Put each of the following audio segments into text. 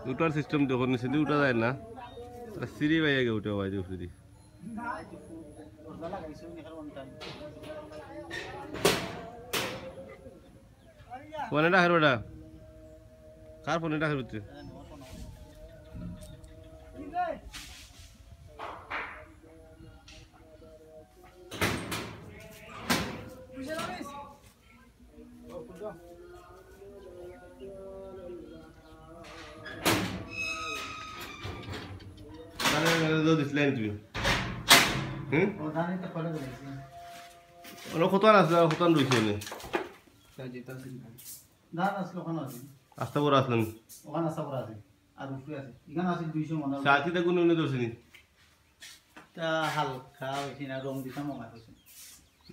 উঠার সিস্টেম যখন সিঁড়ি উঠা যায় না সিঁড়ি বাইরে গিয়ে উঠে হয় সিঁড়ি ফোনে রাখার বেটা কার ফোনে রাখার হচ্ছে দিছিলেন তুমি খতান আছে খতান রয়েছে আস্তা বড় আসলেন সাথীতে কোনো ধরছে নি হালকা হয়েছে না রং দিতাম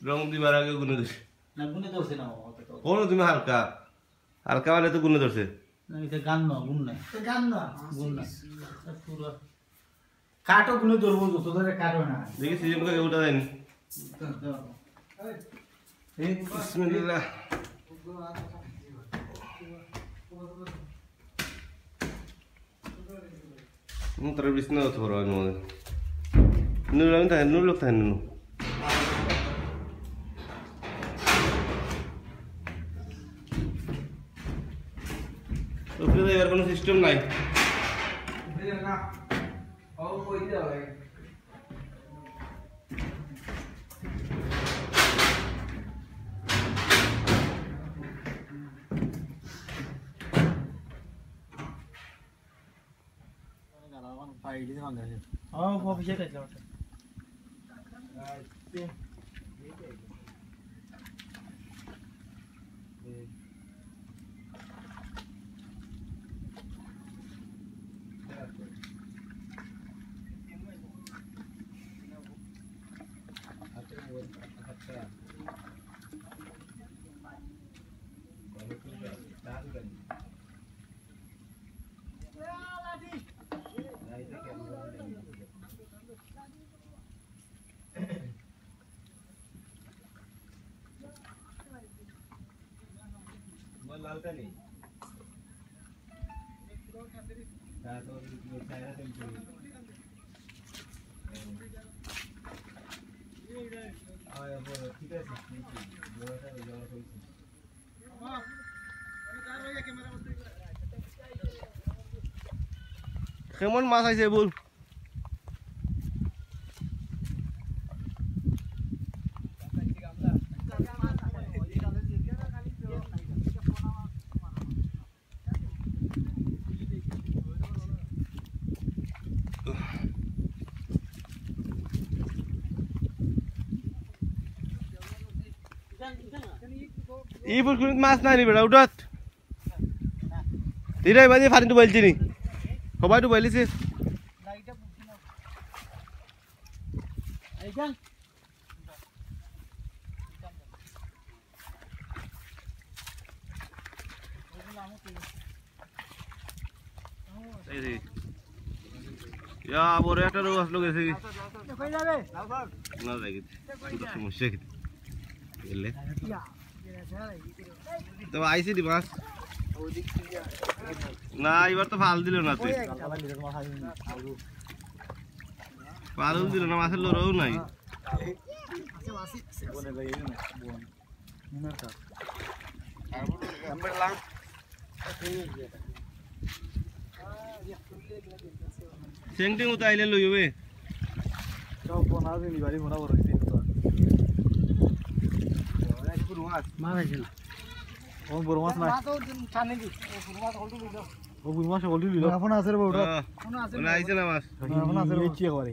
রং দিবার আগে গুনে ধরছে না গুনে ধরছে না কোন তুমি হালকা হালকা মানে তো গুনে ধরছে গান না গুণ নাই গান না গুণ না পুরো কাটো গুনে ধরবো যত ধরে কাটো না দেখি সিজন কে উঠা দেন এই বিসমিল্লাহ মুতরা বিসনা থোরা নো নো লাইন তা নো লোক থান নো তো ফিরে এর কোনো সিস্টেম নাই না ও কই যাবে অফিসে গেছে लालका नहीं কেমন মাছ আইছে বল এই পুকুরে মাছ নাই নি বেটা উঠত দিরাই বাজে ফানি তো বলছি নি সবাই তো বলিছে ইয়া বড় একটা রোগ আসলো গেছে কই যাবে না যাই কি সমস্যা কি এলে তো আইছে দি মাছ না এবার তো ফাল দিল না তুই ফাল দিল না মাছের লড়াও নাই সেংটিং উতা আইলে লইবে তো কোনা দিনি বাড়ি মোরা বড় হইছে তো মাছ আছে না ও বড় মাছ না তো টানে দি ও বড় মাছ হলদি লিলো আপন আছে রে বড় কোন আইছে না মাছ আপন আছে রে কি করে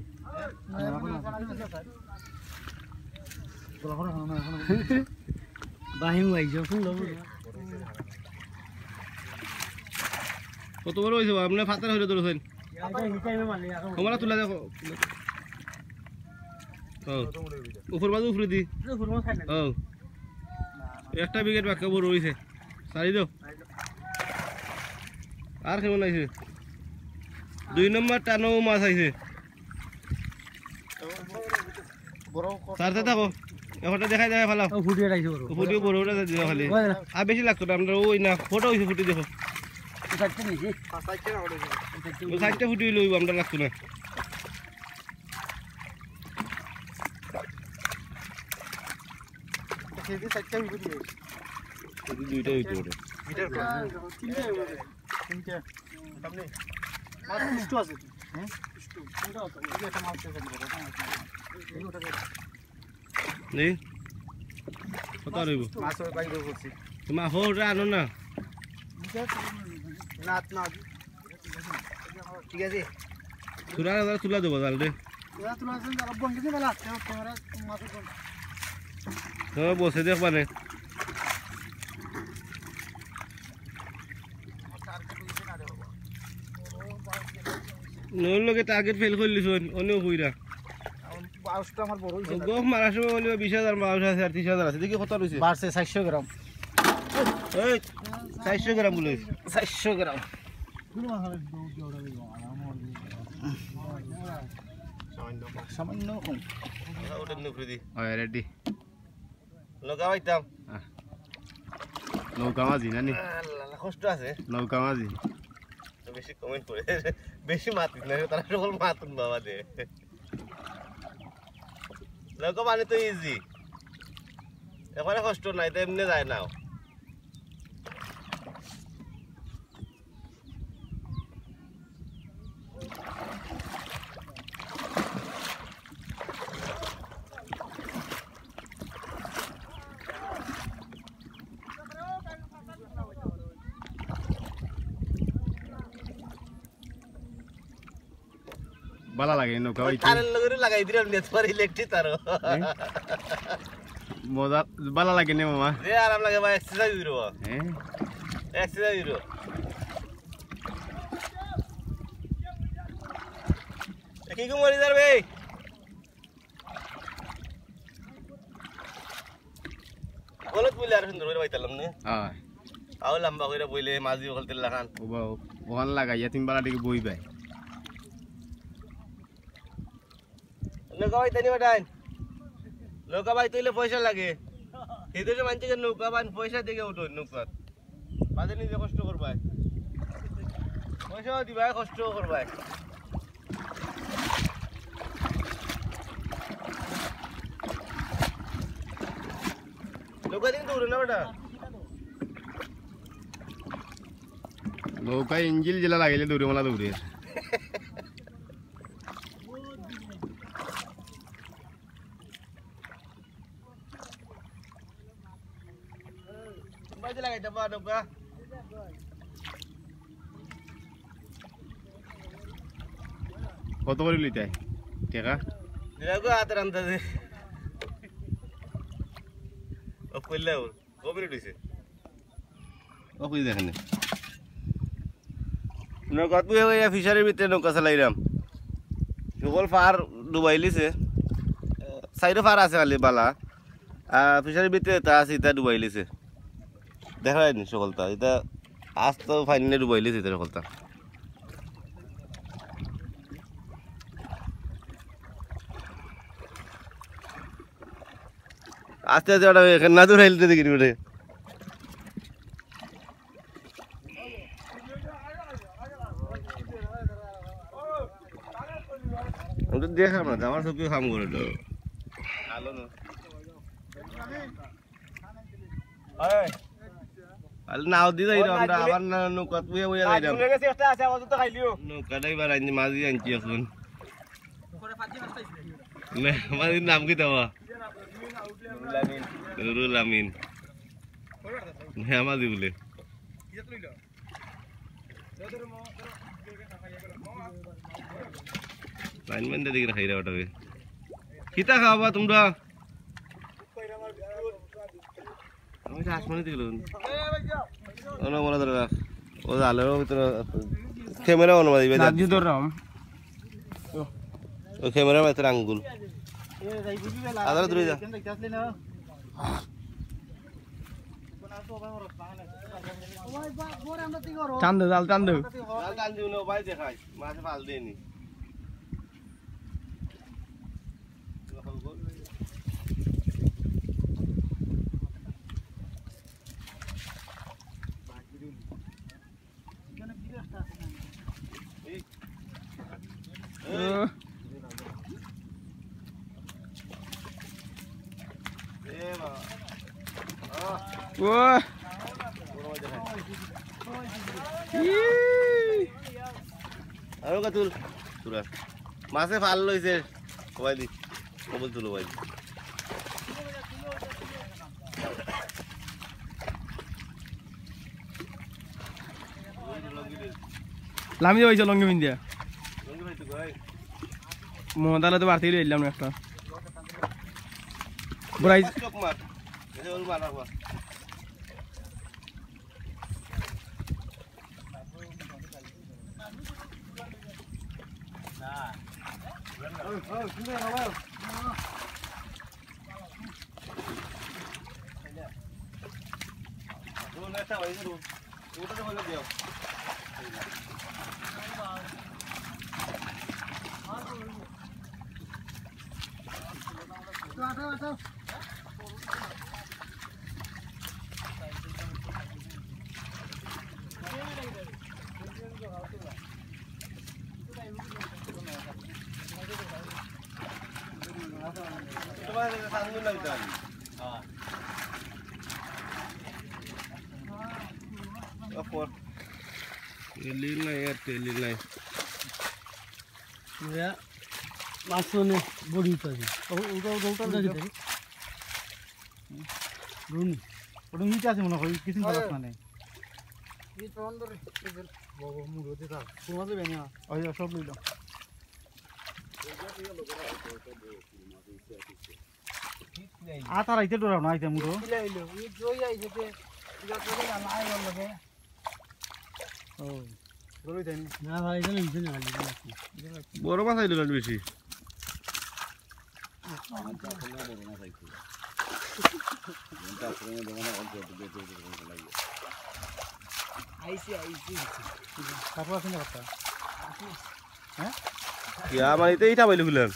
বাহিম আইছো শুন লো কত বড় হইছে আপনি ফাতার হইরে ধরছেন তোমরা তুলা দেখো উপর বাজু উপরে দি একটা বিকেট বাক্কা বড় হইছে সারি দাও আর কেমন আইছে 2 নম্বর টানো মাছ আইছে সারতে থাকো এখনটা দেখাই যায় ভালো ফুটিয়ে আইছে বড় ফুটিয়ে বড় ওটা দিও খালি আর বেশি লাগতো না আমরা ওই না ফটো হইছে ফুটি দেখো সাইডটা নিছি সাইডটা না ওটা সাইডটা ফুটিয়ে লইব আমরা লাগতো না সেদি সাইডটা ফুটিয়ে যদি দুইটা হইতো ওটা মিটার তিনটা হবে তিনটা সামনে মাছ মিষ্টি আছে হ্যাঁ মিষ্টি কোনটা আছে এই একটা মাছ আছে এই ওটা নেই কত রইব মাছ ওই বাইরে করছি তোমার হোটা আনো না না না ঠিক আছে তুলা দেবো তাহলে তোরা তোরা আছেন যারা বন্ধ দিয়ে বেলা ক্যামেরা মাছ বন্ধ তোমার বসে দেখ মানে নইলে টার্গেট ফেল করলিস অন্য কইরা বাউসটা আমার বড় হইছে গোফ মারার সময় বলি 20000 বাউস আছে আর 30000 আছে দেখি কত রইছে বাড়ছে 400 গ্রাম এই 400 গ্রাম বলে 400 গ্রাম সামান্য কম ওটা নুকরি দি হয় রেডি লগা বাইতাম নৌকা মাঝি নানি আল্লাহ কষ্ট আছে নৌকা মাঝি বেশি কমেন্ট করে বেশি মাতিস না তারা সকল মাতুন বাবা দে লগা মানে তো ইজি এখানে কষ্ট নাই তো এমনি যায় না বালা লাগে নৌকা বাইতে তারের লগরে লাগাই দিলাম নেট পর ইলেকট্রিক তার মজা বালা লাগে নে মামা রে আরাম লাগে ভাই এক্সারসাইজ দিরো হ্যাঁ এক্সারসাইজ দিরো কি কো মরি যাবে গলত বইলে আর সুন্দর করে বাইতালাম নে হ্যাঁ আও লম্বা করে বইলে মাঝি বলতে লাগান ওখান লাগাইয়া তুমি বালা দিকে বই বাই নৌকা বাই তানি বাটাইন নৌকা বাই তৈলে পয়সা লাগে এই দেশে মানছে নৌকা বান পয়সা দিকে উঠো নৌকা বাদে নিজে কষ্ট করবাই পয়সা দিবাই কষ্ট করবাই নৌকা দিন দূরে না বেটা নৌকা ইঞ্জিল জেলা লাগাইলে দৌড়ে মালা দৌড়ে বাজে লাগাইতে পা নৌকা কত করে লিটাই টাকা দিলাগো হাতের আন্দাজে ও কইলাও কবে দিছে ও কই দেখেন নৌকা তুই ওই ফিশারির ভিতরে নৌকা চালাইলাম সকল ফার ডুবাইলিছে সাইডে ফার আছে খালি বালা ফিশারির ভিতরে তা আছে এটা ডুবাইলিছে দেখা যায়নি সকলটা এটা আজ তো ফাইনালি ডুবাইলিছে এটা সকলটা আস্তে আস্তে ওটা এখানে না দূর হেলতে দেখি ওটা দেখাম না আমার সব কাম করে তো আলো না আল নাও দি যাই আমরা আবার নৌকা তুই ওই যাইরাম নৌকা ড্রাইভার আনছি মাঝি আনছি এখন না মাঝির নাম কি দেওয়া নুরুল আমিন হ্যাঁ মাঝি বলে লাইনম্যান দিকে খাইরা ওটাবে কিতা খাওয়াবা তোমরা আমি আসমানে দিল ওনা বলা দরকার ও আলোর ভিতরে ক্যামেরা অন মারিবে নাজি ধররাম ও ক্যামেরা ভিতরে আঙ্গুল আদার দূরে যা টান দে জাল টান দে জাল টান দিও না ভাই দেখাই মাছ ফাল দেনি আরো কাতুল পুরা মাছে ফাল লইছে সবাই দি কবল তুলো ভাই লামি যাইছো লঙ্গি বিন্দিয়া মহদালে তো বাড়তেই লইলাম একটা বড়াই তেলির নাই আর তেলির নাই মাছনে বড়ি পাবি ওটা দিতে রুনি ওটা নিচে আছে মনে হয় কিছু বলাস না নেই সব লইলাম আতার আইতে ডরাও না আইতে মুড়ো না ভাই এখানে নিচে না বড় মাছ আইলো না বেশি তারপর আছে না কথা হ্যাঁ আমার এতে এইটা পাইলো খুলেন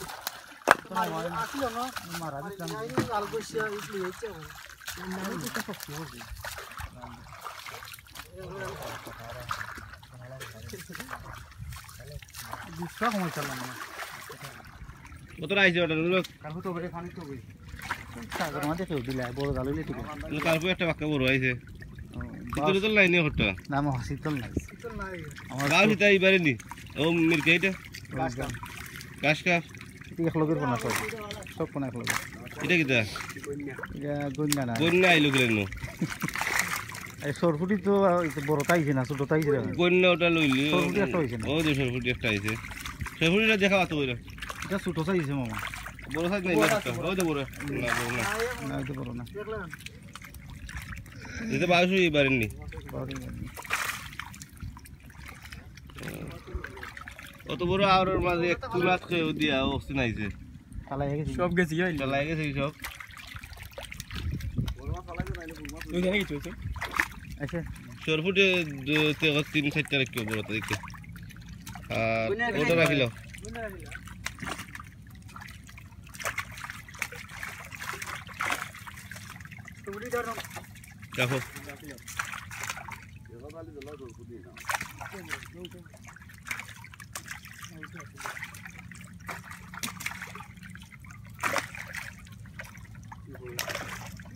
মারা দিলাম দুশো সময় চালাম না কত আইছে ওটা কারণ তো বেড়ে খানি তো সাগর মাঝে কেউ দিলে বড় জাল হইলে ঠিক আছে তারপর একটা বাক্কা বড় আইছে শীতল তো লাইনে হটটা না আমার শীতল নাই আমার গাল হিতা এইবারে নি ও মিরকে এটা গাছ কাপ এক লগের কোনা সব কোনা এক লগের এটা কিটা এটা গন্যা না গন্যা আইলো গেলেন এই সরফুটি তো বড় তাইছে না ছোট তাইছে গন্যা ওটা লইলি সরফুটি একটা হইছে না ও যে সরফুটি একটা আইছে সরফুটিটা দেখা তো কইরা এটা ছোট চাইছে মামা বড় সাইজ নাই না ও যে বড় না বড় না না এটা বড় না এটা বাউসু এইবারে নি অত বড় আওরের মাঝে এক তুলাত খেয়ে দিয়া অবস্থা নাইছে কালাই গেছে সব গেছি চালাই গেছে সব ওইখানে কিছু আছে আচ্ছা সরফুটে 3-4টা রাখিও বড় দেখতে আর ওটা রাখিলো দেখো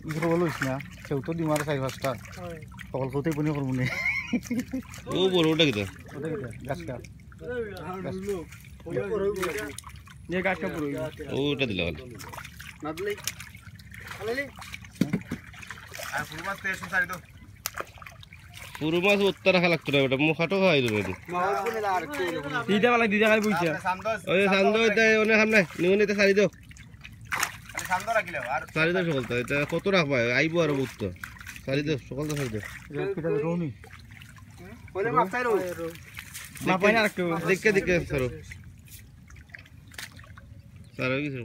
ইগর বলিস না কেউ তো দিমার 4-5টা সকল কোথায় বনি করবো নে ও বড় ওটা কিটা গাছ কাপ যে গাছটা পুরো ওটা দিলা না দিলে আলালে আর পুরো মাছ তেল সারি দাও পুরো মাছ উত্তর রাখা লাগতো না ওটা মুখাটো খাই দেবে দিদা বালা দিদা খাই বুঝছে ওই সান্দ এটা ওনে সামনে নিউন এটা সারি দাও সারি দাও সকলটা এটা কত রাখবা আইবো আর বুঝতো সারি দাও সকলটা সারি দাও এটা রোনি ওলে মাছাই রো না পাই না রাখতে দেখে দেখে সরো সারা কি সরো